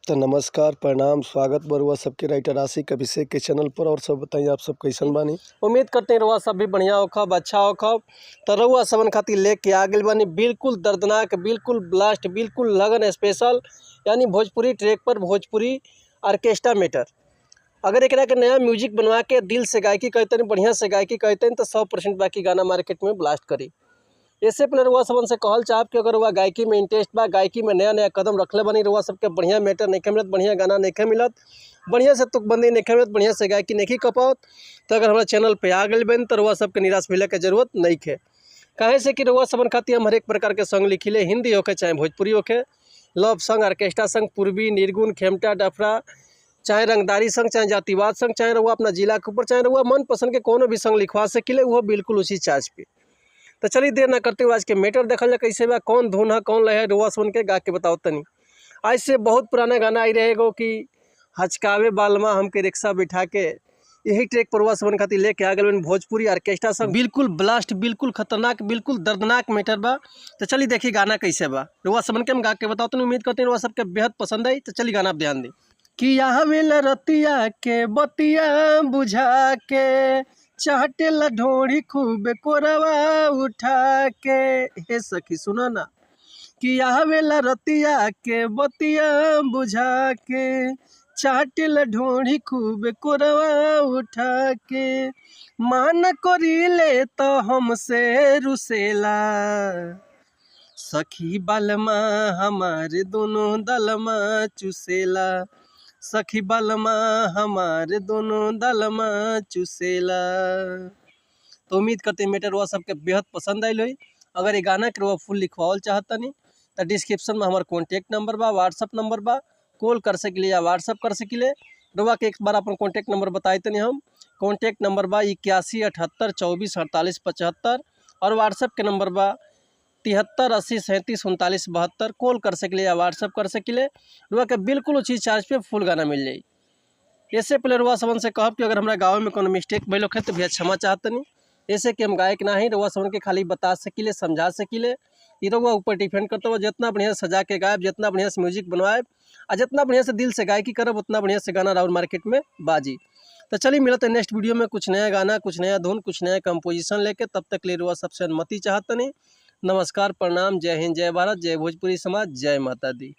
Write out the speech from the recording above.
तो नमस्कार, प्रणाम, स्वागत बरुआ सबके राइटर आशिक अभिषेक के चैनल पर। और सब बताइए आप सब कैसन बानी। उम्मीद करते हैं रउआ सब भी बढ़िया होखब, अच्छा होखब। तो रउआ सबन खातिर लेके आ गइल बानी बिल्कुल दर्दनाक, बिल्कुल ब्लास्ट, बिल्कुल लगन स्पेशल, यानी भोजपुरी ट्रैक पर भोजपुरी ऑर्केस्ट्रा मैटर। अगर एकरा के नया म्यूजिक बनवा के दिल से गायकी कहते बढ़िया से गायकी कहते तो 100% बाकी गाना मार्केट में ब्लास्ट करी। इससे पहले रउआ सबन से कहल चाहब कि अगर रउआ गायकी में इंटरेस्ट बा, गायकी में नया नया कदम रखले बनी, रउआ सबके बढ़िया मैटर नहीं मिलत, बढ़िया गाना नहीं मिलत, बढ़िया से तुकबंदी नहीं मिलत, बढ़िया से गायकी नहीं कपावत, तो अगर हमारे चैनल पे आ गए बन तो रउआ सबके निराश मिले के जरूरत नहीं है। काहे से कि रउआ सबन खातिर हम हर एक प्रकार के सॉन्ग लिखिले, हिंदी होके चाहे भोजपुरी होके, लव सॉन्ग, ऑर्केस्ट्रा सॉन्ग, पूर्वी, निर्गुण, खेमटा, डफरा, चाहे रंगदारी संग, चाहे जातिवाद संग, चाहे रउआ अपना जिला के ऊपर, चाहे रउआ मन पसंद के कोनो भी संग लिखवा सकिले, वो बिल्कुल उसी चार्ज पे। तो चलिए देर ना करते हुए आज के मैटर देखल जाए कैसे बा, कौन धुन है, कौन लय है, रुआ सुन के गा के बताओ तनी। आज से बहुत पुराना गाना आई रहेगो कि हचकावे बालमा हमके रिक्शा बिठा के, यही ट्रैक पर रुआ सुन खातिर लेके आ गए भोजपुरी ऑर्केस्ट्रा संग। बिल्कुल ब्लास्ट, बिल्कुल खतरनाक, बिल्कुल दर्दनाक मैटर बा। तो चलिए देखिए गाना कैसे बा, रुआ सबन के हम गा के बताओ तनी। उम्मीद करते हैं रुआ सबके बेहद पसंद आई। तो चलिए गाना आप ध्यान दी कि यहाँ वेला रतिया के बतिया बुझा के, चाटेला ढोड़ी खूब कोरवा उठा के। हे सखी सुना ना कि यहाँ वेला रतिया के बतिया बुझा के, चाटेला ढोड़ी खूब कोरवा उठा के। मान करीले तो हमसे रुसेला, सखी बालमा हमारे दोनों दलमा चुसेला, सखी बालमा हमारे दोनों दलमा चुसेला। तो उम्मीद करते हैं मैटर वह सबके बेहद पसंद आयल हुई। अगर ये गाना के फुल लिखवाओल चाहता नहीं तो डिस्क्रिप्शन में हमारा कॉन्टैक्ट नंबर बा, व्हाट्सअप नंबर बा, कॉल कर सकिले या व्हाट्सअप कर सकिले। रुआ के एक बार अपन कॉन्टैक्ट नंबर बताए तनी हम। कॉन्टैक्ट नंबर बा 81 78 24 48 75 और व्हाट्सअप के नंबर बा 73 80 37 39 72। कॉल कर सकिले या व्हाट्सअप कर सकिले। रुआ के बिल्कुल उसी चार्ज पे फुल गाना मिल जाई। इससे पहले रुआ सबन से कहब कि अगर हमारा गाँव में कोनो मिस्टेक भइल है तो भैया क्षमा चाहतनी। ऐसे कि हम गायक ना ही, रुआ सबन के खाली बता सकिले, समझा सकिले। ये रुआ ऊपर डिपेंड करता हुआ जितना बढ़िया सजा के गायब, जितना बढ़िया से म्यूजिक बनवाए और जितना बढ़िया से दिल से गायकी करब, उतना बढ़िया से गाना राउंड मार्केट में बाजी। तो चलिए मिलते हैं नेक्स्ट वीडियो में कुछ नया गाना, कुछ नया धुन, कुछ नया कंपोजिशन लेके। तब तक ले रुआ सबसे अनुमति चाहतनी। नमस्कार, प्रणाम, जय हिंद, जय भारत, जय भोजपुरी समाज, जय माता दी।